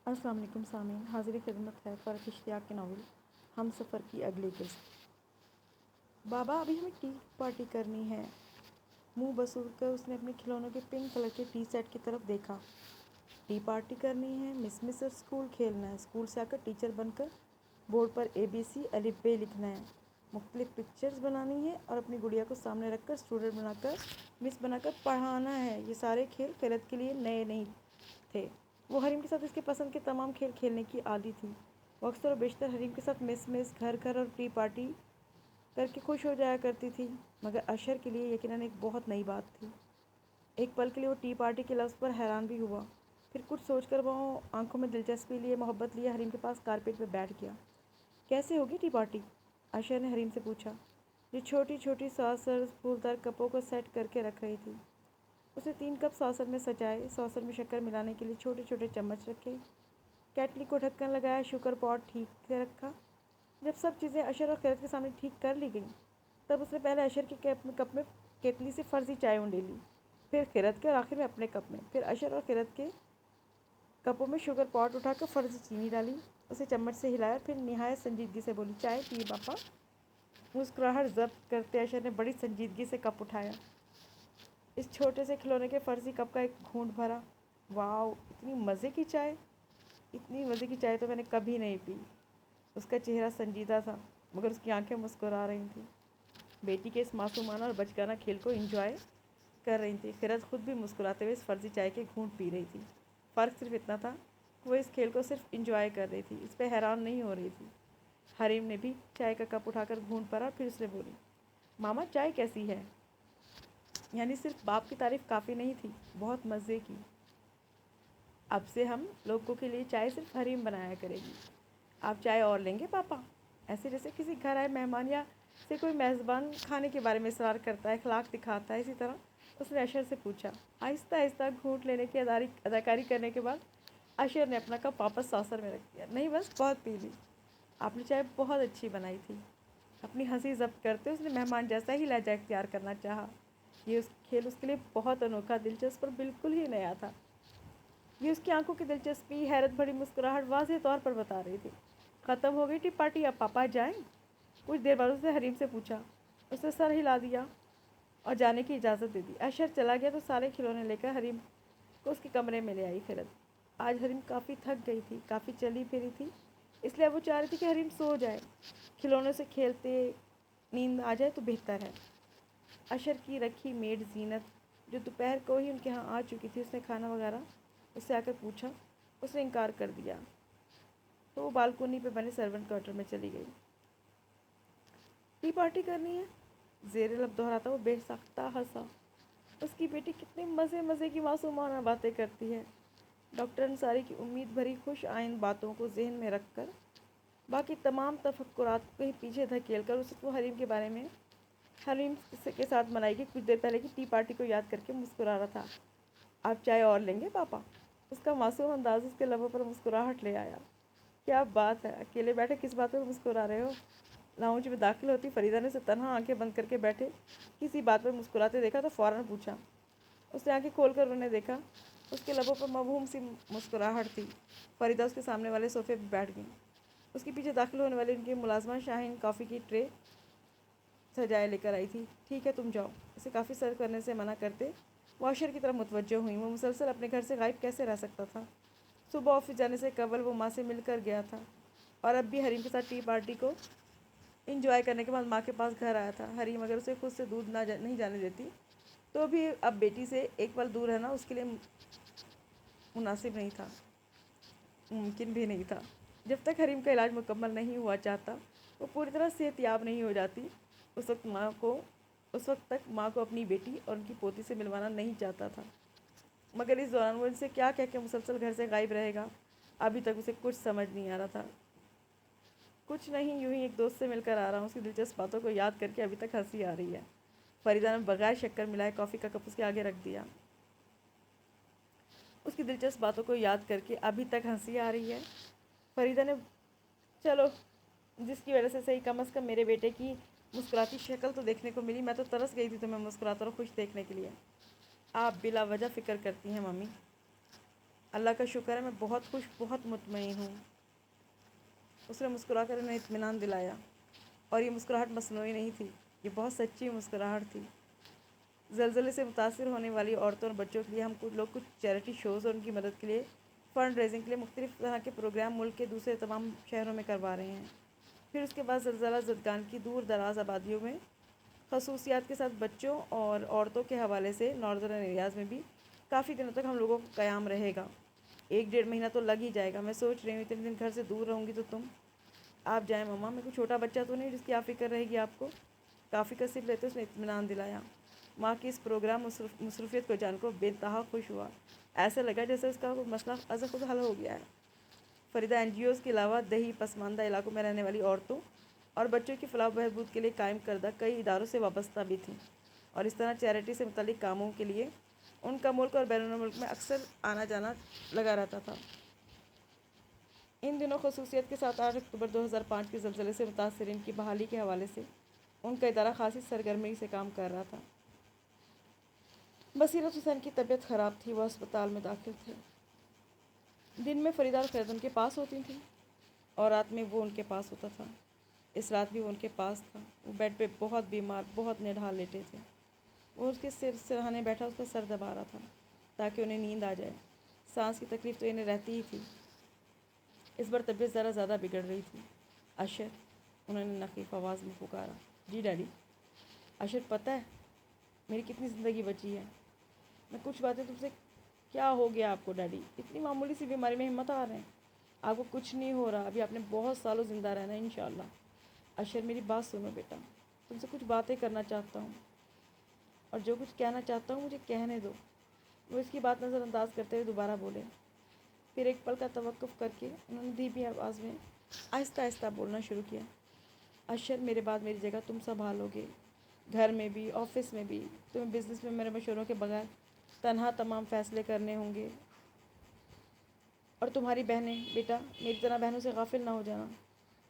السلام علیکم سامعین، حاضر خدمت ہے فرق اشتیاق کے ناول ہم سفر کی اگلی قسط۔ بابا ابھی ہمیں ٹی پارٹی کرنی ہے۔ منہ بسور کر اس نے اپنے کھلونوں کے پنک کلر کے ٹی سیٹ کی طرف دیکھا۔ ٹی پارٹی کرنی ہے، مسر اسکول کھیلنا ہے، اسکول سے آ کر ٹیچر بن کر بورڈ پر ABC الف ب لکھنا ہے، مختلف پکچرز بنانی ہے اور اپنی گڑیا کو سامنے رکھ کر اسٹوڈنٹ بنا کر مس بنا کر پڑھانا ہے۔ یہ سارے کھیل خیرت کے لیے نئے نہیں تھے۔ وہ حریم کے ساتھ اس کے پسند کے تمام کھیل کھیلنے کی عادی تھی۔ وہ اکثر و بیشتر حریم کے ساتھ مس گھر اور ٹی پارٹی کر کے خوش ہو جایا کرتی تھی، مگر اشر کے لیے یقیناً ایک بہت نئی بات تھی۔ ایک پل کے لیے وہ ٹی پارٹی کے لفظ پر حیران بھی ہوا، پھر کچھ سوچ کر وہ آنکھوں میں دلچسپی لیے محبت لیے حریم کے پاس کارپیٹ پہ بیٹھ گیا۔ کیسے ہوگی ٹی پارٹی؟ اشر نے حریم سے پوچھا، جو چھوٹی چھوٹی ساسرز پھولدار کپوں کو سیٹ کر کے رکھ رہی تھی۔ اسے 3 کپ ساسر میں سجائے، ساسر میں شکر ملانے کے لیے چھوٹے چھوٹے چمچ رکھے، کیٹلی کو ڈھکن لگایا، شوگر پاٹ ٹھیک سے رکھا۔ جب سب چیزیں اشر اور خیرت کے سامنے ٹھیک کر لی گئیں، تب اس نے پہلے اشر کے کپ میں کیٹلی سے فرضی چائے اونڈے لی، پھر خیرت کے اور آخر میں اپنے کپ میں، پھر اشر اور خیرت کے کپوں میں شوگر پاٹ اٹھا کر فرضی چینی ڈالی، اسے چمچ سے ہلایا، پھر نہایت سنجیدگی سے بولی، چائے پیے پاپا۔ مسکراہٹ ضبط کرتے اشر نے بڑی سنجیدگی سے کپ اٹھایا، اس چھوٹے سے کھلونے کے فرضی کپ کا ایک گھونٹ بھرا۔ واؤ، اتنی مزے کی چائے! اتنی مزے کی چائے تو میں نے کبھی نہیں پی۔ اس کا چہرہ سنجیدہ تھا، مگر اس کی آنکھیں مسکرا رہی تھیں، بیٹی کے اس معصومانہ اور بچگانہ کھیل کو انجوائے کر رہی تھی۔ خیرت خود بھی مسکراتے ہوئے اس فرضی چائے کے گھونٹ پی رہی تھی۔ فرق صرف اتنا تھا کہ وہ اس کھیل کو صرف انجوائے کر رہی تھی، اس پہ حیران نہیں ہو رہی تھی۔ حریم نے بھی چائے کا کپ اٹھا کر گھونٹ بھرا، پھر اس نے بولی، ماما چائے کیسی ہے؟ یعنی صرف باپ کی تعریف کافی نہیں تھی، بہت مزے کی۔ اب سے ہم لوگوں کے لیے چائے صرف حریم بنایا کرے گی۔ آپ چائے اور لیں گے پاپا؟ ایسے جیسے کسی گھر آئے مہمان یا سے کوئی میزبان کھانے کے بارے میں اصرار کرتا ہے، اخلاق دکھاتا ہے، اسی طرح اس نے اشر سے پوچھا۔ آہستہ آہستہ گھونٹ لینے کی اداکاری کرنے کے بعد اشر نے اپنا کپ واپس ساسر میں رکھ دیا۔ نہیں بس بہت پی لی، آپ نے چائے بہت اچھی بنائی تھی۔ اپنی ہنسی ضبط کرتے اس نے مہمان جیسا ہی لہجہ اختیار کرنا چاہا۔ یہ کھیل اس کے لیے بہت انوکھا، دلچسپ اور بالکل ہی نیا تھا۔ یہ اس کی آنکھوں کی دلچسپی، حیرت بھری مسکراہٹ واضح طور پر بتا رہی تھی۔ ختم ہو گئی ٹی پارٹی، اب پاپا جائیں؟ کچھ دیر بعد اس نے حریم سے پوچھا۔ اس نے سر ہلا دیا اور جانے کی اجازت دے دی۔ اشر چلا گیا تو سارے کھلونے لے کر حریم کو اس کے کمرے میں لے آئی خیرت۔ آج حریم کافی تھک گئی تھی، کافی چلی پھری تھی، اس لیے اب وہ چاہ رہی تھی کہ حریم سو جائے، کھلونوں سے کھیلتے نیند آ جائے تو بہتر ہے۔ اشر کی رکھی میڈ زینت، جو دوپہر کو ہی ان کے ہاں آ چکی تھی، اس نے کھانا وغیرہ اس سے آ کر پوچھا۔ اس نے انکار کر دیا تو وہ بالکونی پہ بنے سرونٹ کوارٹر میں چلی گئی۔ ٹی پارٹی کرنی ہے، زیر لب دہراتا وہ بے ساختہ ہنسا۔ اس کی بیٹی کتنے مزے کی معصومانہ باتیں کرتی ہے۔ ڈاکٹر انصاری کی امید بھری خوش آئند باتوں کو ذہن میں رکھ کر باقی تمام تفکرات کو کہیں پیچھے دھکیل کر وہ حریم کے بارے میں حریم کے ساتھ منائی گئی کچھ دیر پہلے کی ٹی پارٹی کو یاد کر کے مسکرا رہا تھا۔ آپ چائے اور لیں گے پاپا؟ اس کا معصوم انداز اس کے لبوں پر مسکراہٹ لے آیا۔ کیا بات ہے، اکیلے بیٹھے کس بات پر مسکرا رہے ہو؟ لاؤنج میں داخل ہوتی فریدہ نے اسے تنہا آنکھیں بند کر کے بیٹھے کسی بات پر مسکراتے دیکھا تو فوراً پوچھا۔ اس نے آنکھیں کھول کر انہیں دیکھا، اس کے لبوں پر موہوم سی مسکراہٹ تھی۔ فریدہ اس کے سامنے والے صوفے پہ بیٹھ گئی۔ اس کے پیچھے داخل ہونے والی ان کی ملازمہ شاہین کافی کی ٹرے سجائے لے کر آئی تھی۔ ٹھیک ہے تم جاؤ، اسے کافی سرو کرنے سے منع کرتے وہ اشر کی طرف متوجہ ہوئیں۔ وہ مسلسل اپنے گھر سے غائب کیسے رہ سکتا تھا؟ صبح آفس جانے سے قبل وہ ماں سے مل کر گیا تھا اور اب بھی حریم کے ساتھ ٹی پارٹی کو انجوائے کرنے کے بعد ماں کے پاس گھر آیا تھا۔ حریم اگر اسے خود سے دور نہیں جانے دیتی تو بھی اب بیٹی سے ایک پل دور رہنا اس کے لیے مناسب نہیں تھا، ممکن بھی نہیں تھا۔ جب تک حریم کا علاج مکمل نہیں ہوا چاہتا، وہ پوری طرح صحت یاب نہیں ہو جاتی، اس وقت تک ماں کو اپنی بیٹی اور ان کی پوتی سے ملوانا نہیں چاہتا تھا۔ مگر اس دوران وہ ان سے کیا کہہ کے مسلسل گھر سے غائب رہے گا، ابھی تک اسے کچھ سمجھ نہیں آ رہا تھا۔ کچھ نہیں، یوں ہی ایک دوست سے مل کر آ رہا ہوں، اس کی دلچسپ باتوں کو یاد کر کے ابھی تک ہنسی آ رہی ہے۔ فریدہ نے بغیر شکر ملائے کافی کا کپ اس کے آگے رکھ دیا۔ اس کی دلچسپ باتوں کو یاد کر کے ابھی تک ہنسی آ رہی ہے، فریدہ نے چلو جس کی وجہ سے صحیح، کم از کم میرے بیٹے کی مسکراتی شکل تو دیکھنے کو ملی، میں تو ترس گئی تھی تمہیں مسکراتا اور خوش دیکھنے کے لیے۔ آپ بلا وجہ فکر کرتی ہیں ممی۔ اللہ کا شکر ہے میں بہت خوش، بہت مطمئن ہوں۔ اس نے مسکرا کر انہیں اطمینان دلایا، اور یہ مسکراہٹ مصنوعی نہیں تھی، یہ بہت سچی مسکراہٹ تھی۔ زلزلے سے متاثر ہونے والی عورتوں اور بچوں کے لیے ہم کچھ چیریٹی شوز اور ان کی مدد کے لیے فنڈ ریزنگ کے لیے مختلف طرح کے پروگرام ملک کے دوسرے تمام شہروں میں کروا رہے ہیں۔ پھر اس کے بعد زلزلہ زدگان کی دور دراز آبادیوں میں خصوصیات کے ساتھ بچوں اور عورتوں کے حوالے سے ناردرن ایریاز میں بھی کافی دنوں تک ہم لوگوں کو قیام رہے گا۔ 1 ڈیڑھ مہینہ تو لگ ہی جائے گا۔ میں سوچ رہی ہوں اتنے دن گھر سے دور رہوں گی تو آپ جائیں مما، میں کوئی چھوٹا بچہ تو نہیں جس کی آپ فکر رہے گی آپ کو۔ کافی کثیر لیتے اس نے اطمینان دلایا۔ ماں کی اس پروگرام مصروفیت کو جان کر بے انتہا خوش ہوا۔ ایسا لگا جیسے اس کا کوئی مسئلہ از خود حل ہو گیا ہے۔ فریدہ این جی اوز کے علاوہ دیہی پسماندہ علاقوں میں رہنے والی عورتوں اور بچوں کی فلاح و بہبود کے لیے قائم کردہ کئی اداروں سے وابستہ بھی تھیں، اور اس طرح چیریٹی سے متعلق کاموں کے لیے ان کا ملک اور بیرون ملک میں اکثر آنا جانا لگا رہتا تھا۔ ان دنوں خصوصیت کے ساتھ 8 اکتوبر 2005 کے زلزلے سے متاثرین کی بحالی کے حوالے سے ان کا ادارہ خاصی سرگرمی سے کام کر رہا تھا۔ بصیرت حسین کی طبیعت خراب تھی، وہ اسپتال میں داخل تھے۔ دن میں فریدہ اور خیرت ان کے پاس ہوتی تھیں اور رات میں وہ ان کے پاس ہوتا تھا۔ اس رات بھی وہ ان کے پاس تھا۔ وہ بیڈ پہ بہت بیمار، بہت نڈھال لیٹے تھے۔ وہ اس کے سرہانے بیٹھا اس کا سر دبا رہا تھا تاکہ انہیں نیند آ جائے۔ سانس کی تکلیف تو انہیں رہتی ہی تھی، اس بار طبیعت ذرا زیادہ بگڑ رہی تھی۔ اشر، انہوں نے نخیف آواز میں پکارا۔ جی ڈیڈی۔ اشر، پتہ ہے میری کتنی زندگی بچی ہے؟ میں کچھ باتیں تم سے۔ کیا ہو گیا آپ کو ڈیڈی؟ اتنی معمولی سی بیماری میں ہمت آ رہے ہیں؟ آپ کو کچھ نہیں ہو رہا، ابھی آپ نے بہت سالوں زندہ رہنا ہے انشاءاللہ۔ اشر، میری بات سنو بیٹا، تم سے کچھ باتیں کرنا چاہتا ہوں، اور جو کچھ کہنا چاہتا ہوں مجھے کہنے دو۔ وہ اس کی بات نظر انداز کرتے ہوئے دوبارہ بولے۔ پھر ایک پل کا توقف کر کے انہوں نے دھیمی آواز میں آہستہ آہستہ بولنا شروع کیا۔ اشر، میرے بعد میری جگہ تم سنبھالو گے، گھر میں بھی، آفس میں بھی۔ تمہیں بزنس میں میرے مشوروں کے بغیر تنہا تمام فیصلے کرنے ہوں گے۔ اور تمہاری بہنیں، بیٹا میری طرح بہنوں سے غافل نہ ہو جانا۔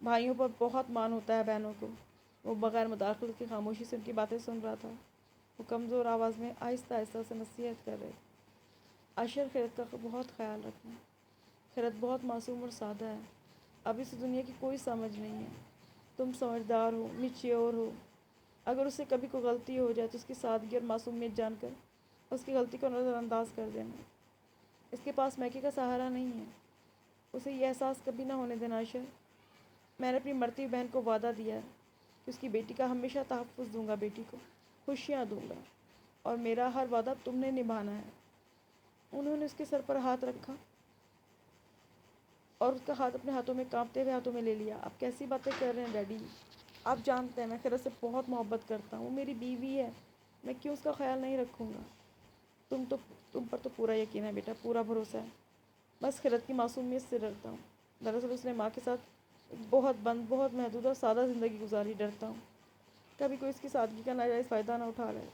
بھائیوں پر بہت مان ہوتا ہے بہنوں کو۔ وہ بغیر مداخلت کی خاموشی سے ان کی باتیں سن رہا تھا۔ وہ کمزور آواز میں آہستہ آہستہ سے نصیحت کر رہے۔ اشر، خیرت کا بہت خیال رکھنا۔ خیرت بہت معصوم اور سادہ ہے، اب اس دنیا کی کوئی سمجھ نہیں ہے۔ تم سمجھدار ہو، میچیور ہو۔ اگر اس سے کبھی کوئی غلطی ہو جائے تو اس کی سادگی اور معصومیت جان کر اس کی غلطی کو نظر انداز کر دینا۔ اس کے پاس میکے کا سہارا نہیں ہے، اسے یہ احساس کبھی نہ ہونے دینا۔ اشر، میں نے اپنی مرتی بہن کو وعدہ دیا ہے کہ اس کی بیٹی کا ہمیشہ تحفظ دوں گا، بیٹی کو خوشیاں دوں گا، اور میرا ہر وعدہ تم نے نبھانا ہے۔ انہوں نے اس کے سر پر ہاتھ رکھا اور اس کا ہاتھ اپنے ہاتھوں میں کانپتے ہوئے ہاتھوں میں لے لیا۔ آپ کیسی باتیں کر رہے ہیں ڈیڈی؟ آپ جانتے ہیں میں خیرت سے بہت محبت کرتا ہوں، وہ میری بیوی ہے، میں کیوں اس کا خیال نہیں رکھوں گا؟ تم پر تو پورا یقین ہے بیٹا، پورا بھروسہ ہے۔ بس خیرت کی معصومیت سے ڈرتا ہوں۔ دراصل اس نے ماں کے ساتھ ایک بہت بند، بہت محدود اور سادہ زندگی گزاری۔ ڈرتا ہوں کبھی کوئی اس کی سادگی کا ناجائز فائدہ نہ اٹھا لے۔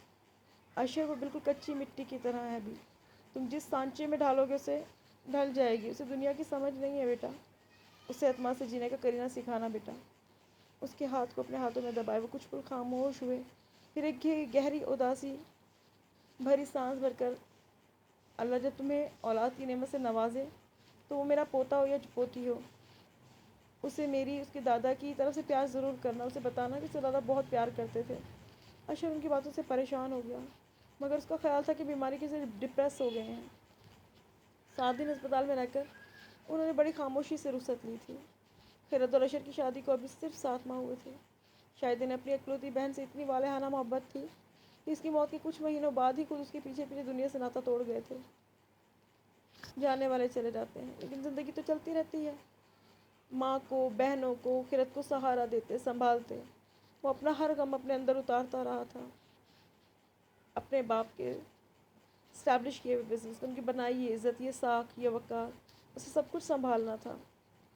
اشر، وہ بالکل کچی مٹی کی طرح ہے ابھی، تم جس سانچے میں ڈھالو گے اسے ڈھل جائے گی۔ اسے دنیا کی سمجھ نہیں ہے بیٹا، اسے اعتماد سے جینے کا کرینہ سکھانا بیٹا۔ اس کے ہاتھ کو اپنے ہاتھوں میں دبائے وہ کچھ پل خاموش ہوئے، پھر ایک گہری اداسی بھری سانس بھر کر، اللہ جب تمہیں اولاد کی نعمت سے نوازے تو وہ میرا پوتا ہو یا پوتی ہو، اسے میری، اس کے دادا کی طرف سے پیار ضرور کرنا، اسے بتانا کہ اسے دادا بہت پیار کرتے تھے۔ اشر ان کی باتوں سے پریشان ہو گیا، مگر اس کا خیال تھا کہ بیماری کی وجہ سے ڈپریس ہو گئے ہیں۔ 7 دن اسپتال میں رہ کر انہوں نے بڑی خاموشی سے رخصت لی تھی۔ خیرت اور اشر کی شادی کو ابھی صرف 7 ماہ ہوئے تھے۔ شاید انہیں اپنی اکلوتی بہن سے اتنی والہانہ محبت تھی کہ اس کی موت کے کچھ مہینوں بعد ہی خود اس کے پیچھے پیچھے دنیا سے ناتا توڑ گئے تھے۔ جانے والے چلے جاتے ہیں لیکن زندگی تو چلتی رہتی ہے۔ ماں کو، بہنوں کو، خیرت کو سہارا دیتے، سنبھالتے، وہ اپنا ہر غم اپنے اندر اتارتا رہا تھا۔ اپنے باپ کے اسٹیبلش کیے ہوئے بزنس، ان کی بنائی یہ عزت، یہ ساکھ، یہ وقار، اسے سب کچھ سنبھالنا تھا۔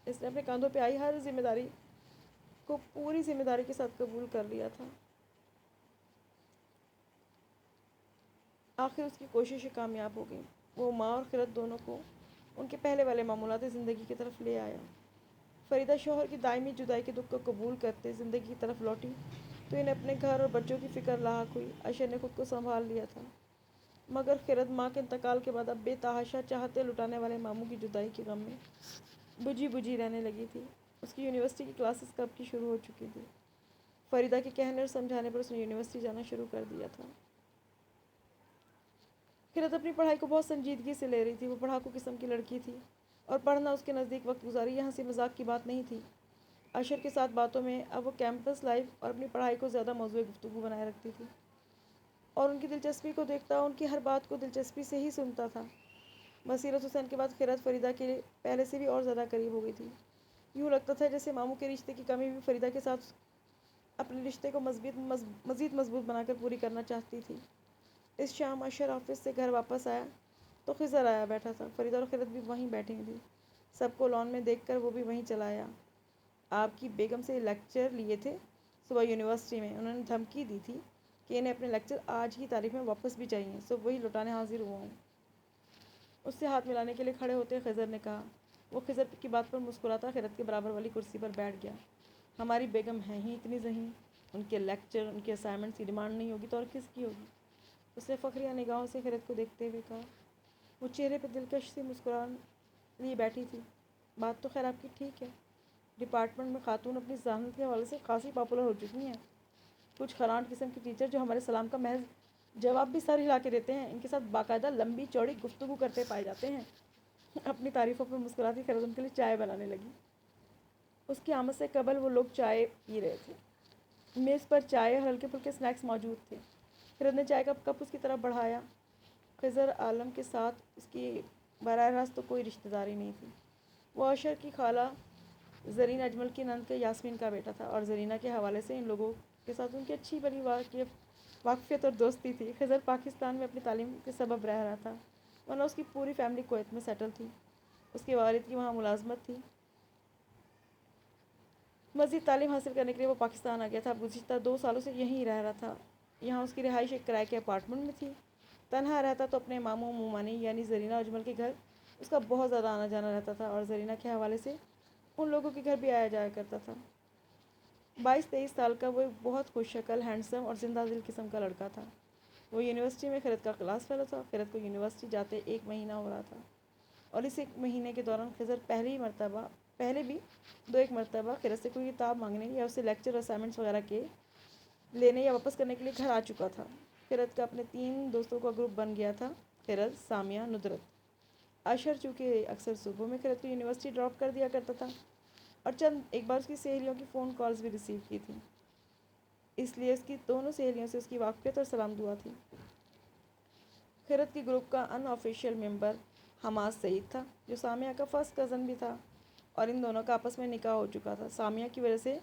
اس نے اپنے کاندھوں پہ آئی ہر ذمہ داری کو پوری ذمہ داری کے ساتھ قبول کر لیا تھا۔ آخر اس کی کوششیں کامیاب ہو گئیں۔ وہ ماں اور خیرت دونوں کو ان کے پہلے والے معمولات زندگی کی طرف لے آیا۔ فریدہ شوہر کی دائمی جدائی کے دکھ کو قبول کرتے زندگی کی طرف لوٹی تو انہیں اپنے گھر اور بچوں کی فکر لاحق ہوئی۔ اشر نے خود کو سنبھال لیا تھا، مگر خرد ماں کے انتقال کے بعد اب بے تحاشا چاہتے لٹانے والے ماموں کی جدائی کے غم میں بجھی بجھی رہنے لگی تھی۔ اس کی یونیورسٹی کی کلاسز کب کی شروع ہو چکی تھی۔ فریدہ کے کہنے اور سمجھانے پر اس نے یونیورسٹی جانا شروع کر دیا تھا۔ خرد اپنی پڑھائی کو بہت سنجیدگی سے لے رہی تھی۔ وہ پڑھاکو قسم کی لڑکی تھی اور پڑھنا اس کے نزدیک وقت گزاری یا ہنسی مذاق کی بات نہیں تھی۔ اشر کے ساتھ باتوں میں اب وہ کیمپس لائف اور اپنی پڑھائی کو زیادہ موضوع گفتگو بنائے رکھتی تھی اور ان کی دلچسپی کو دیکھتا، ان کی ہر بات کو دلچسپی سے ہی سنتا تھا۔ بصیرت حسین کے بعد خرد فریدہ کے لیے پہلے سے بھی اور زیادہ قریب ہو گئی تھی۔ یوں لگتا تھا جیسے ماموں کے رشتے کی کمی بھی فریدہ کے ساتھ اپنے رشتے کو مزید مضبوط بنا کر پوری کرنا چاہتی تھی۔ اس شام اشر آفس سے گھر واپس آیا تو خضر آیا بیٹھا تھا۔ فریدہ اور خرد بھی وہیں بیٹھی تھی۔ سب کو لان میں دیکھ کر وہ بھی وہیں چلا آیا۔ آپ کی بیگم سے لیکچر لیے تھے صبح یونیورسٹی میں، انہوں نے دھمکی دی تھی کہ انہیں اپنے لیکچر آج کی تاریخ میں واپس بھی چاہیے، صبح وہی لوٹانے حاضر ہوا ہوں۔ اس سے ہاتھ ملانے کے لیے کھڑے ہوتے خضر نے کہا۔ وہ خضر کی بات پر مسکراتا خرد کے برابر والی کرسی پر بیٹھ گیا۔ ہماری بیگم ہیں ہی اتنی ذہین، ان کے لیکچر، ان کے اسائنمنٹس کی ڈیمانڈ نہیں ہوگی تو اور کس کی ہوگی؟ اس نے فخریہ نگاہوں سے خرد کو دیکھتے ہوئے کہا۔ وہ چہرے پہ دلکش سی مسکران لیے بیٹھی تھی۔ بات تو خیر آپ کی ٹھیک ہے، ڈپارٹمنٹ میں خاتون اپنی ذہانت کے حوالے سے خاصی پاپولر ہو چکی ہیں۔ کچھ خرانٹ قسم کے ٹیچر جو ہمارے سلام کا محض جواب بھی سر ہلا کے دیتے ہیں، ان کے ساتھ باقاعدہ لمبی چوڑی گفتگو کرتے پائے جاتے ہیں۔ اپنی تعریفوں پر مسکراتی خرد ان کے لیے چائے بنانے لگی۔ اس کی آمد سے قبل وہ لوگ چائے پی رہے تھے۔ میز پر چائے اور ہلکے پھلکے اسنیکس موجود تھے۔ خرد نے چائے کا کپ اس کی طرف بڑھایا۔ خضر عالم کے ساتھ اس کی براہ راست تو کوئی رشتہ داری نہیں تھی۔ وہ اشر کی خالہ زرین اجمل کی نند کے یاسمین کا بیٹا تھا اور زرینہ کے حوالے سے ان لوگوں کے ساتھ ان کی اچھی بڑی واقفیت اور دوستی تھی۔ خضر پاکستان میں اپنی تعلیم کے سبب رہ رہا تھا، ورنہ اس کی پوری فیملی کویت میں سیٹل تھی۔ اس کے والد کی وہاں ملازمت تھی۔ مزید تعلیم حاصل کرنے کے لیے وہ پاکستان آ گیا تھا۔ اب گزشتہ 2 سالوں سے یہیں رہ رہا تھا۔ یہاں اس کی رہائش ایک کرائے کے اپارٹمنٹ میں تھی۔ تنہا رہتا تو اپنے ماموں مومانی یعنی زرینہ اجمل کے گھر اس کا بہت زیادہ آنا جانا رہتا تھا اور زرینہ کے حوالے سے ان لوگوں کے گھر بھی آیا جایا کرتا تھا۔ 22-23 سال کا وہ ایک بہت خوش شکل، ہینڈسم اور زندہ دل قسم کا لڑکا تھا۔ وہ یونیورسٹی میں خرد کا کلاس فیلو تھا۔ خرد کو یونیورسٹی جاتے 1 مہینہ ہو رہا تھا اور اس 1 مہینے کے دوران خضر پہلے بھی 2-1 مرتبہ خرد سے کوئی کتاب مانگنے یا اسے لیکچر اسائنمنٹس وغیرہ کے لینے یا واپس کرنے کے لیے گھر آ چکا تھا۔ خرد کا اپنے 3 دوستوں کا گروپ بن گیا تھا، خرد، سامیہ، ندرت۔ اشر چونکہ اکثر صبح میں خرد کو یونیورسٹی ڈراپ کر دیا کرتا تھا اور ایک بار اس کی سہیلیوں کی فون کالز بھی ریسیو کی تھی، اس لیے اس کی دونوں سہیلیوں سے اس کی واقفیت اور سلام دعا تھی۔ خرد کے گروپ کا ان آفیشیل ممبر حماد سعید تھا، جو سامیہ کا فرسٹ کزن بھی تھا اور ان دونوں کا آپس میں نکاح ہو چکا تھا۔ سامیہ کی وجہ سے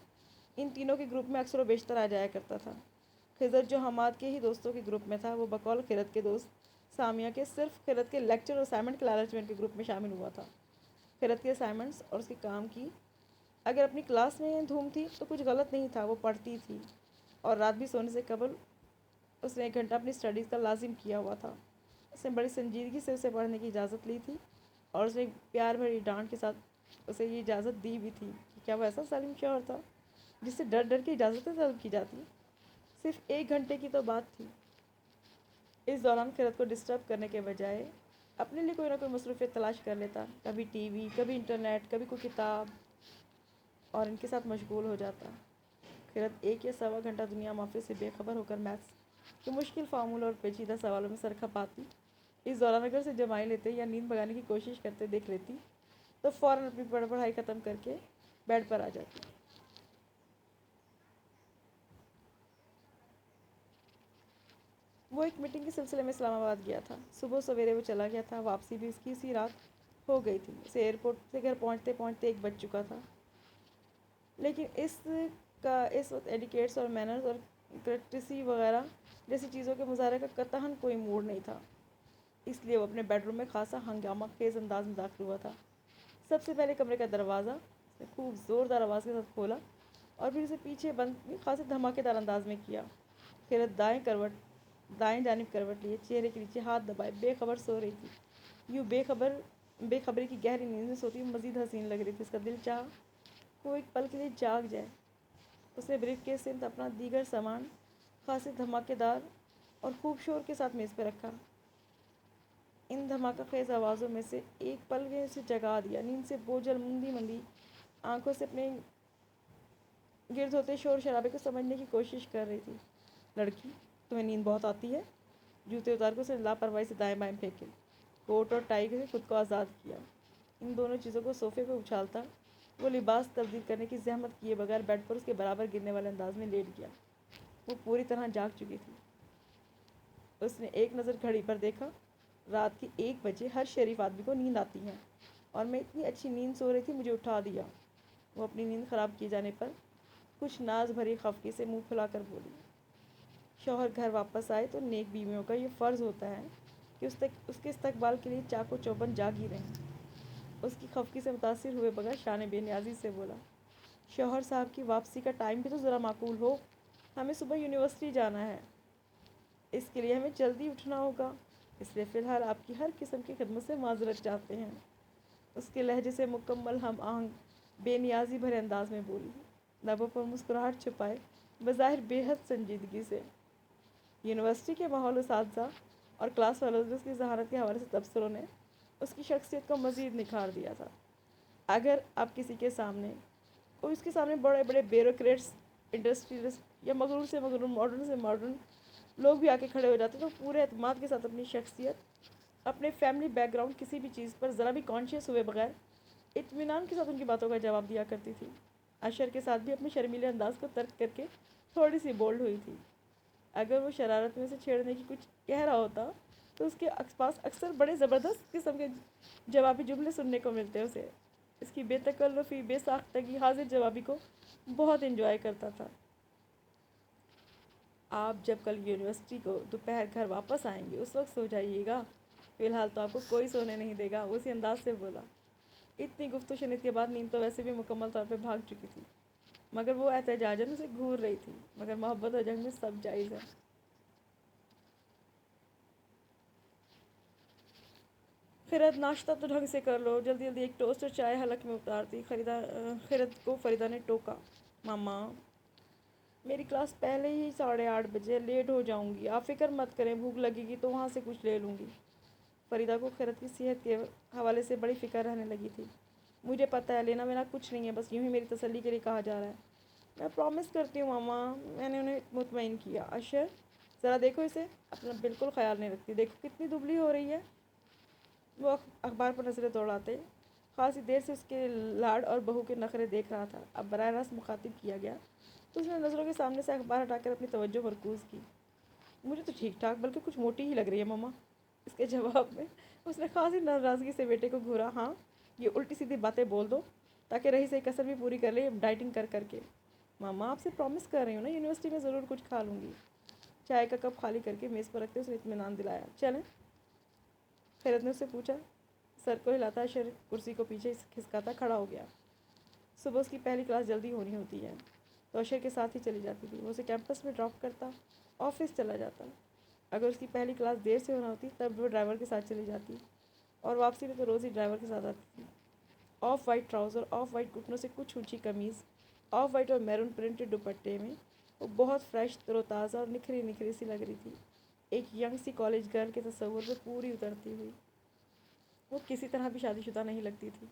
ان تینوں کے گروپ میں اکثر و بیشتر آ جایا کرتا تھا۔ خضر جو حماد کے ہی دوستوں کے گروپ میں تھا، وہ بقول خرد کے دوست سامیہ کے صرف خرد کے لیکچر اور اسائنمنٹ کے لالچ میں ان کے گروپ میں شامل ہوا تھا۔ خرد کے اسائنمنٹس اور اس کے کام کی اگر اپنی کلاس میں دھوم تھی تو کچھ غلط نہیں تھا، وہ پڑھتی تھی اور رات بھی سونے سے قبل اس نے 1 گھنٹہ اپنی اسٹڈیز کا لازم کیا ہوا تھا۔ اس نے بڑی سنجیدگی سے اسے پڑھنے کی اجازت لی تھی اور اس نے ایک پیار بھری ڈانٹ کے ساتھ اسے یہ اجازت دی بھی تھی کہ کیا وہ ایسا ظالم شوہر تھا جس سے ڈر ڈر کے اجازتیں طلب کی جاتی؟ صرف 1 گھنٹے کی تو بات تھی۔ اس دوران خرد کو ڈسٹرب کرنے کے بجائے اپنے لیے کوئی نہ کوئی مصروفیت تلاش کر لیتا، کبھی ٹی وی، کبھی انٹرنیٹ، کبھی کوئی کتاب، اور ان کے ساتھ مشغول ہو جاتا۔ خرد 1 یا سوا گھنٹہ دنیا معافی سے بے خبر ہو کر میتھس کے مشکل فارمولوں اور پیچیدہ سوالوں میں سر کھپاتی۔ اس دوران اگر اسے جمائی لیتے یا نیند بھگانے کی کوشش کرتے دیکھ لیتی تو فوراً اپنی پڑھائی ختم کر کے بیڈ پر آ جاتی۔ وہ ایک میٹنگ کے سلسلے میں اسلام آباد گیا تھا۔ صبح سویرے وہ چلا گیا تھا، واپسی بھی اس کی اسی رات ہو گئی تھی۔ اسے ایئرپورٹ سے گھر پہنچتے پہنچتے 1 بج چکا تھا، لیکن اس وقت ایڈیکیٹس اور مینرز اور کرٹسی وغیرہ جیسی چیزوں کے مظاہرے کا قطعاً کوئی موڈ نہیں تھا، اس لیے وہ اپنے بیڈ روم میں خاصا ہنگامہ خیز انداز میں داخل ہوا تھا۔ سب سے پہلے کمرے کا دروازہ اس نے خوب زوردار آواز کے ساتھ کھولا اور پھر اسے پیچھے بند خاصے دھماکے دار انداز میں کیا۔ خرد دائیں جانب کروٹ لیے چہرے کے نیچے ہاتھ دبائے بے خبر سو رہی تھی۔ یوں بے خبری کی گہری نیند میں سوتی مزید حسین لگ رہی تھی۔ اس کا دل چاہا کہ وہ ایک پل کے لیے جاگ جائے۔ اس نے بریف کیس سے اپنا دیگر سامان خاصے دھماکے دار اور خوب شور کے ساتھ میز پہ رکھا۔ ان دھماکہ خیز آوازوں میں سے ایک پل میں اسے جگا دیا۔ نیند سے بوجھل مندی مندی آنکھوں سے اپنے گرد ہوتے شور شرابے کو سمجھنے کی کوشش کر رہی تھی۔ لڑکی، تمہیں نیند بہت آتی ہے؟ جوتے اتار کر اسے لاپرواہی سے دائیں بائیں پھینکے، کوٹ اور ٹائی سے خود کو آزاد کیا۔ ان دونوں چیزوں کو صوفے پہ اچھالتا وہ لباس تبدیل کرنے کی زحمت کیے بغیر بیڈ پر اس کے برابر گرنے والے انداز میں لیٹ گیا۔ وہ پوری طرح جاگ چکی تھی۔ اس نے ایک نظر گھڑی پر دیکھا۔ رات کے 1 بجے ہر شریف آدمی کو نیند آتی ہے اور میں اتنی اچھی نیند سو رہی تھی، مجھے اٹھا دیا۔ وہ اپنی نیند خراب کیے جانے پر کچھ ناز بھری خفگی سے منہ پھلا کر بولی۔ شوہر گھر واپس آئے تو نیک بیویوں کا یہ فرض ہوتا ہے کہ اس کے استقبال کے لیے چاق و چوبند جاگ ہی رہیں۔ اس کی خفگی سے متاثر ہوئے بغیر شاہ نے بے نیازی سے بولا، شوہر صاحب کی واپسی کا ٹائم بھی تو ذرا معقول ہو، ہمیں صبح یونیورسٹی جانا ہے، اس کے لیے ہمیں جلدی اٹھنا ہوگا، اس لیے فی الحال آپ کی ہر قسم کی خدمت سے معذرت چاہتے ہیں۔ اس کے لہجے سے مکمل ہم آہنگ بے نیازی بھرے انداز میں بولی، لبوں پر مسکراہٹ چھپائے بظاہر بے حد سنجیدگی سے۔ یونیورسٹی کے ماحول، اساتذہ اور کلاس فیلوز میں اس کی ذہانت کے حوالے سے تبصروں نے اس کی شخصیت کو مزید نکھار دیا تھا۔ اگر اب کسی کے سامنے کوئی اس کے سامنے بڑے بڑے بیوروکریٹس، انڈسٹریلسٹ یا مغرور سے مغرور ماڈرن سے ماڈرن لوگ بھی آ کے کھڑے ہو جاتے تو پورے اعتماد کے ساتھ اپنی شخصیت، اپنے فیملی بیک گراؤنڈ، کسی بھی چیز پر ذرا بھی کانشیس ہوئے بغیر اطمینان کے ساتھ ان کی باتوں کا جواب دیا کرتی تھی۔ اشر کے ساتھ بھی اپنے شرمیلے انداز کو ترک کر کے تھوڑی سی بولڈ ہوئی تھی۔ اگر وہ شرارت میں سے چھیڑنے کی کچھ کہہ رہا ہوتا تو اس کے پاس اکثر بڑے زبردست قسم کے جوابی جملے سننے کو ملتے۔ اسے اس کی بے تکلفی، بے ساختگی، حاضر جوابی کو بہت انجوائے کرتا تھا۔ آپ جب کل یونیورسٹی کو دوپہر گھر واپس آئیں گے اس وقت سو جائیے گا، فی الحال تو آپ کو کوئی سونے نہیں دے گا، وہ اسی انداز سے بولا۔ اتنی گفت و شنید کے بعد نیند تو ویسے بھی مکمل طور پہ بھاگ چکی تھی، مگر وہ احتجاجاً اسے گھور رہی تھی۔ مگر محبت اور جنگ میں سب جائز ہے۔ خیرت، ناشتہ تو ڈھنگ سے کر لو، جلدی جلدی ایک ٹوسٹ اور چائے حلق میں اتارتی خیرت کو فریدہ نے ٹوکا۔ ماما، میری کلاس پہلے ہی 8:30 بجے، لیٹ ہو جاؤں گی، آپ فکر مت کریں، بھوک لگے گی تو وہاں سے کچھ لے لوں گی۔ فریدہ کو خیرت کی صحت کے حوالے سے بڑی فکر رہنے لگی تھی۔ مجھے پتہ ہے لینا مینا کچھ نہیں ہے، بس یوں ہی میری تسلی کے لیے کہا جا رہا ہے۔ میں پرومس کرتی ہوں ماما، میں نے انہیں مطمئن کیا۔ اشر، ذرا دیکھو اسے، اپنا بالکل خیال نہیں رکھتی، دیکھو کتنی دبلی ہو رہی ہے۔ وہ اخبار پر نظریں دوڑاتے خاصی دیر سے اس کے لاڑ اور بہو کے نخرے دیکھ رہا تھا۔ اب براہ راست مخاطب کیا گیا تو اس نے نظروں کے سامنے سے اخبار ہٹا کر اپنی توجہ مرکوز کی۔ مجھے تو ٹھیک ٹھاک بلکہ کچھ موٹی ہی لگ رہی ہے ماما۔ اس کے جواب میں اس نے خاصی ناراضگی سے بیٹے کو گھورا۔ ہاں، یہ الٹی سیدھی باتیں بول دو تاکہ رہی سے کسر بھی پوری کر لے ڈائٹنگ کر کر کے۔ ماما، آپ سے پرومس کر رہی ہوں نا، یونیورسٹی میں ضرور کچھ کھا لوں گی۔ چائے کا کپ خالی کر کے میز پر رکھتے اس نے اطمینان دلایا۔ چلیں؟ خیرت نے اس سے پوچھا۔ سر کو ہلاتا اشر کرسی کو پیچھے کھسکاتا کھڑا ہو گیا۔ صبح اس کی پہلی کلاس جلدی ہونی ہوتی ہے تو اشر کے ساتھ ہی چلی جاتی تھی۔ وہ اسے کیمپس میں ڈراپ کرتا، آفس چلا جاتا۔ اگر اس کی پہلی کلاس دیر سے ہونا ہوتی تب وہ ڈرائیور کے ساتھ چلی جاتی، اور واپسی میں تو روز ہی ڈرائیور کے ساتھ آتی تھی۔ Of white trouser, of white گھٹنوں سے کچھ اونچی قمیض، آف وائٹ اور میرون پرنٹڈ دوپٹے میں وہ بہت فریش، تر و تازہ اور نکھری نکھری سی لگ رہی تھی، ایک ینگ سی کالج گرل کے تصور میں پوری اترتی ہوئی۔ وہ کسی طرح بھی شادی شدہ نہیں لگتی تھی۔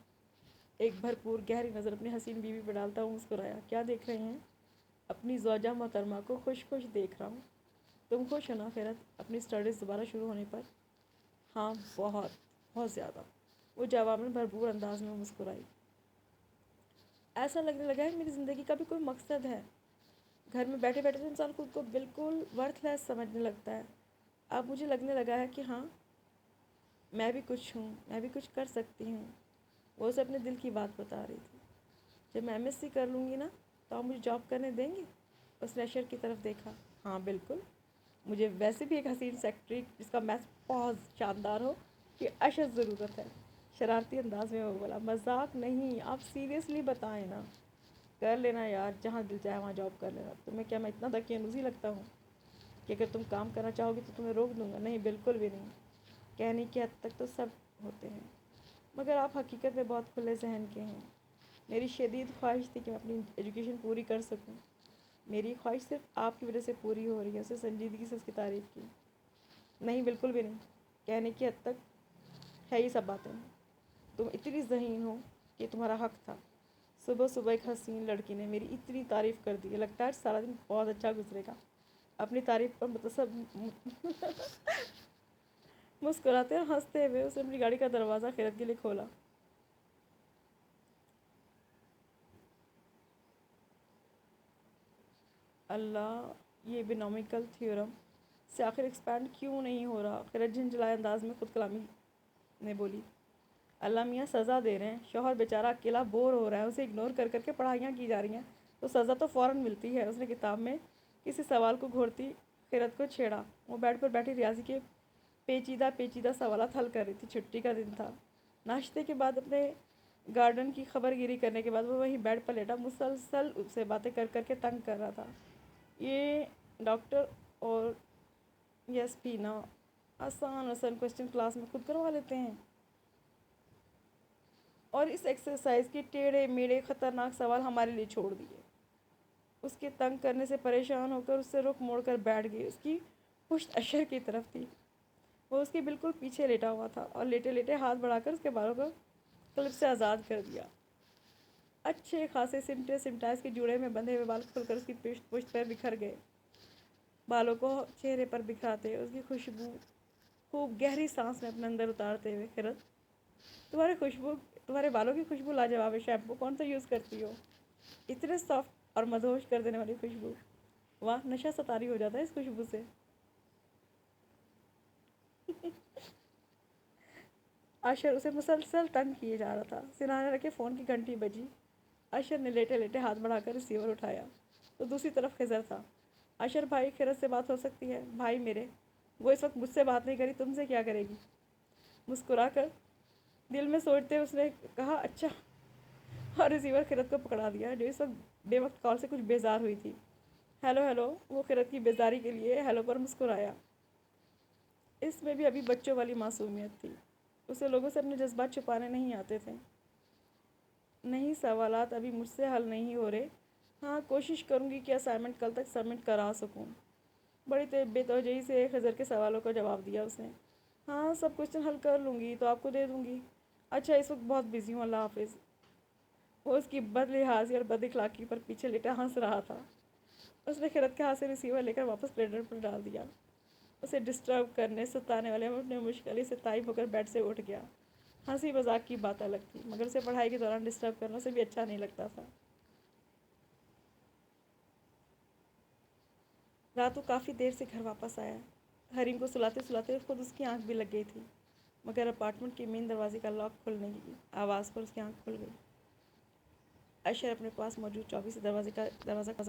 ایک بھرپور گہری نظر اپنی حسین بیوی پہ ڈالتا ہوں مسکرایا۔ کیا دیکھ رہے ہیں؟ اپنی زوجہ محترمہ کو خوش خوش دیکھ رہا ہوں۔ تم خوش ہو نا خیرت اپنی اسٹڈیز دوبارہ شروع ہونے پر؟ ہاں، بہت بہت زیادہ، وہ جواب میں بھرپور انداز میں مسکرائی۔ ایسا لگنے لگا ہے میری زندگی کا بھی کوئی مقصد ہے۔ گھر میں بیٹھے بیٹھے تو انسان خود کو بالکل ورتھ لیس سمجھنے لگتا ہے۔ اب مجھے لگنے لگا ہے کہ ہاں، میں بھی کچھ ہوں، میں بھی کچھ کر سکتی ہوں۔ وہ اسے اپنے دل کی بات بتا رہی تھی۔ جب میں MS کر لوں گی نا تو آپ مجھے جاب کرنے دیں گے؟ اس نے اشر کی طرف دیکھا۔ ہاں بالکل، مجھے ویسے بھی ایک حسین سیکرٹری جس کا میتھ بہت شاندار ہو کی اشد ضرورت ہے۔ شرارتی انداز میں وہ بولا۔ مذاق نہیں، آپ سیریسلی بتائیں نا۔ کر لینا یار، جہاں دل چاہے وہاں جاب کر لینا۔ تمہیں کیا میں اتنا دقیانوسی لگتا ہوں کہ اگر تم کام کرنا چاہو گی تو تمہیں روک دوں گا؟ نہیں، بالکل بھی نہیں۔ کہنے کی حد تک تو سب ہوتے ہیں، مگر آپ حقیقت میں بہت کھلے ذہن کے ہیں۔ میری شدید خواہش تھی کہ میں اپنی ایجوکیشن پوری کر سکوں۔ میری خواہش صرف آپ کی وجہ سے پوری ہو رہی ہے۔ اسے سنجیدگی سے اس کی تعریف کی۔ نہیں، بالکل بھی نہیں۔ کہنے کی حد تک ہے یہ سب باتیں، تم اتنی ذہین ہو کہ تمہارا حق تھا۔ صبح صبح ایک حسین لڑکی نے میری اتنی تعریف کر دی، لگتا ہے سارا دن بہت اچھا گزرے گا۔ اپنی تعریف پر مسکراتے اور ہنستے ہوئے اس نے اپنی گاڑی کا دروازہ خیرت کے لیے کھولا۔ اللہ، یہ بینومیکل تھیورم سے آخر ایکسپینڈ کیوں نہیں ہو رہا؟ خیرت جھنجھلائے انداز میں خود کلامی نے بولی۔ اللہ میاں سزا دے رہے ہیں، شوہر بیچارہ اکیلا بور ہو رہا ہے، اسے اگنور کر کر کے پڑھائیاں کی جا رہی ہیں، تو سزا تو فوراً ملتی ہے۔ اس نے کتاب میں کسی سوال کو گھورتی خیرت کو چھیڑا۔ وہ بیڈ پر بیٹھی ریاضی کے پیچیدہ سوالات حل کر رہی تھی۔ چھٹی کا دن تھا۔ ناشتے کے بعد اپنے گارڈن کی خبر گیری کرنے کے بعد وہ وہیں بیڈ پر لیٹا مسلسل اس سے باتیں کر کر کے تنگ کر رہا تھا۔ یہ ڈاکٹر اور یس بھی نا آسان کوسچن کلاس میں خود کروا لیتے ہیں، اور اس ایکسرسائز کے ٹیڑھے میڑھے خطرناک سوال ہمارے لیے چھوڑ دیے۔ اس کے تنگ کرنے سے پریشان ہو کر اس سے رخ موڑ کر بیٹھ گئی۔ اس کی پشت اشر کی طرف تھی۔ وہ اس کے بالکل پیچھے لیٹا ہوا تھا اور لیٹے لیٹے ہاتھ بڑھا کر اس کے بالوں کو کلپ سے آزاد کر دیا۔ اچھے خاصے سمٹائز کے جوڑے میں بندھے ہوئے بال کھل کر اس کی پشت پر بکھر گئے۔ بالوں کو چہرے پر بکھراتے اس کی خوشبو خوب گہری سانس میں اپنے اندر اتارتے ہوئے، خیرت تمہارے بالوں کی خوشبو لاجواب ہے، شیمپو کون سا یوز کرتی ہو؟ اتنے سافٹ اور مدہوش کر دینے والی خوشبو، واہ، نشہ ستاری ہو جاتا ہے اس خوشبو سے۔ اشر اسے مسلسل تنگ کیے جا رہا تھا۔ سرانے رکھے فون کی گھنٹی بجی۔ اشر نے لیٹے لیٹے ہاتھ بڑھا کر ریسیور اٹھایا تو دوسری طرف خضر تھا۔ اشر بھائی، خیرت سے بات ہو سکتی ہے؟ بھائی میرے، وہ اس وقت مجھ سے بات نہیں کری، تم سے کیا کرے گی؟ مسکرا کر دل میں سوچتے اس نے کہا اچھا، اور ریسیور خیرت کو پکڑا دیا، جو اس وقت بے وقت کال سے کچھ بیزار ہوئی تھی۔ ہیلو۔ وہ خیرت کی بیزاری کے لیے ہیلو پر مسکرایا۔ اس میں بھی ابھی بچوں والی معصومیت تھی۔ اسے لوگوں سے اپنے جذبات چھپانے نہیں آتے تھے۔ نہیں، سوالات ابھی مجھ سے حل نہیں ہو رہے۔ ہاں، کوشش کروں گی کہ اسائنمنٹ کل تک سبمٹ کرا سکوں۔ بڑی بے توجہی سے خضر کے سوالوں کا جواب دیا اس نے۔ ہاں، سب کوشچن حل کر لوں گی تو آپ کو دے دوں گی۔ اچھا، اس وقت بہت بزی ہوں، اللہ حافظ۔ وہ اس کی بد لحاظی اور بد اخلاقی پر پیچھے لیٹا ہنس رہا تھا۔ اس نے خیرت کے ہاتھ سے ریسیور لے کر واپس پلیٹر پر ڈال دیا۔ اسے ڈسٹرب کرنے، ستانے والے میں اپنے مشکل سے تائب ہو کر بیڈ سے اٹھ گیا۔ ہنسی مذاق کی بات الگ تھی، مگر اسے پڑھائی کے دوران ڈسٹرب کرنا اسے بھی اچھا نہیں لگتا تھا۔ رات کو کافی دیر سے گھر واپس آیا۔ حریم کو سلاتے سلاتے خود اس کی آنکھ بھی لگ گئی تھی، مگر اپارٹمنٹ کے مین دروازے کا لاک کھلنے کی آواز پر اس کی آنکھ کھل گئی۔ اشر اپنے پاس موجود چابی سے دروازہ کا